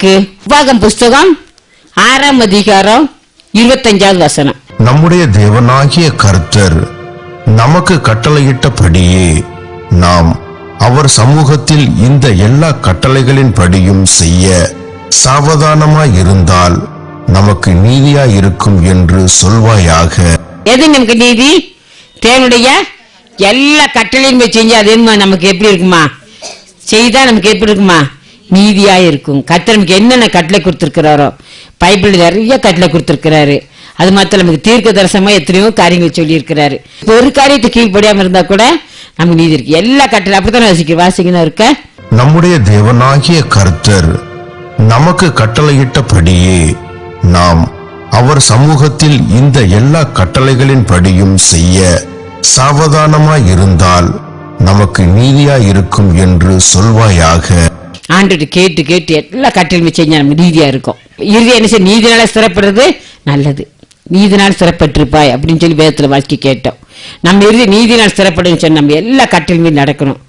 உபாகம் புஸ்தகம் 6ஆம் அதிகாரம் 25வது வசனம். நம்முடைய தேவனாகிய கர்த்தர் நமக்கு கட்டளையிட்டபடியே நாம் அவர் சமூகத்தில் இந்த எல்லா கட்டளைகளின் படியும் செய்ய சாவதானமாயிருந்தால் நமக்கு நீதியாயிருக்கும் என்று சொல்வாயாக. எது நமக்கு நீதி? தேவனுடைய எல்லா கட்டளையும் செஞ்சு அது நமக்கு எப்படி இருக்குமா? செய்தா நமக்கு எப்படி இருக்குமா? நீதியா இருக்கும். கர்த்தர் நமக்கு என்னென்ன கட்டளை கொடுத்திருக்கிறாரோ, பைபிள் நிறைய கட்டளை கொடுத்திருக்கிறாரு. அது மாத்திரம் நமக்கு தீர்க்க தரிசனமா எத்தனையோ காரியங்கள் சொல்லி இருக்கிறாரு. ஒரு காரியத்தை கீழ்படியாம இருந்தா கூட நமக்கு நீதி இருக்கு. எல்லா கட்டளை அப்படித்தான் வாசிக்கணும் இருக்க. நம்முடைய தேவனாகிய கர்த்தர் நமக்கு கட்டளையிட்டபடியே நாம் அவர் சமூகத்தில் இந்த எல்லா கட்டளைகளின் படியும் செய்ய சாவதானமாயிருந்தால் நமக்கு நீதியாயிருக்கும் என்று சொல்வாயாக. ஆண்டு கேட்டு கேட்டு எல்லா கட்டளையுமே செஞ்சா நம்ம நீதியா இருக்கும். இறுதி என்ன செய்ய? நீதினால சிறப்படுறது நல்லது. நீதினால் சிறப்பட்டிருப்பாய் அப்படின்னு சொல்லி வேதத்துல வாசிக்க கேட்டோம். நம்ம இறுதி நீதினால் சிறப்படுன்னு சொன்ன நம்ம எல்லா கட்டளையுமே நடக்கணும்.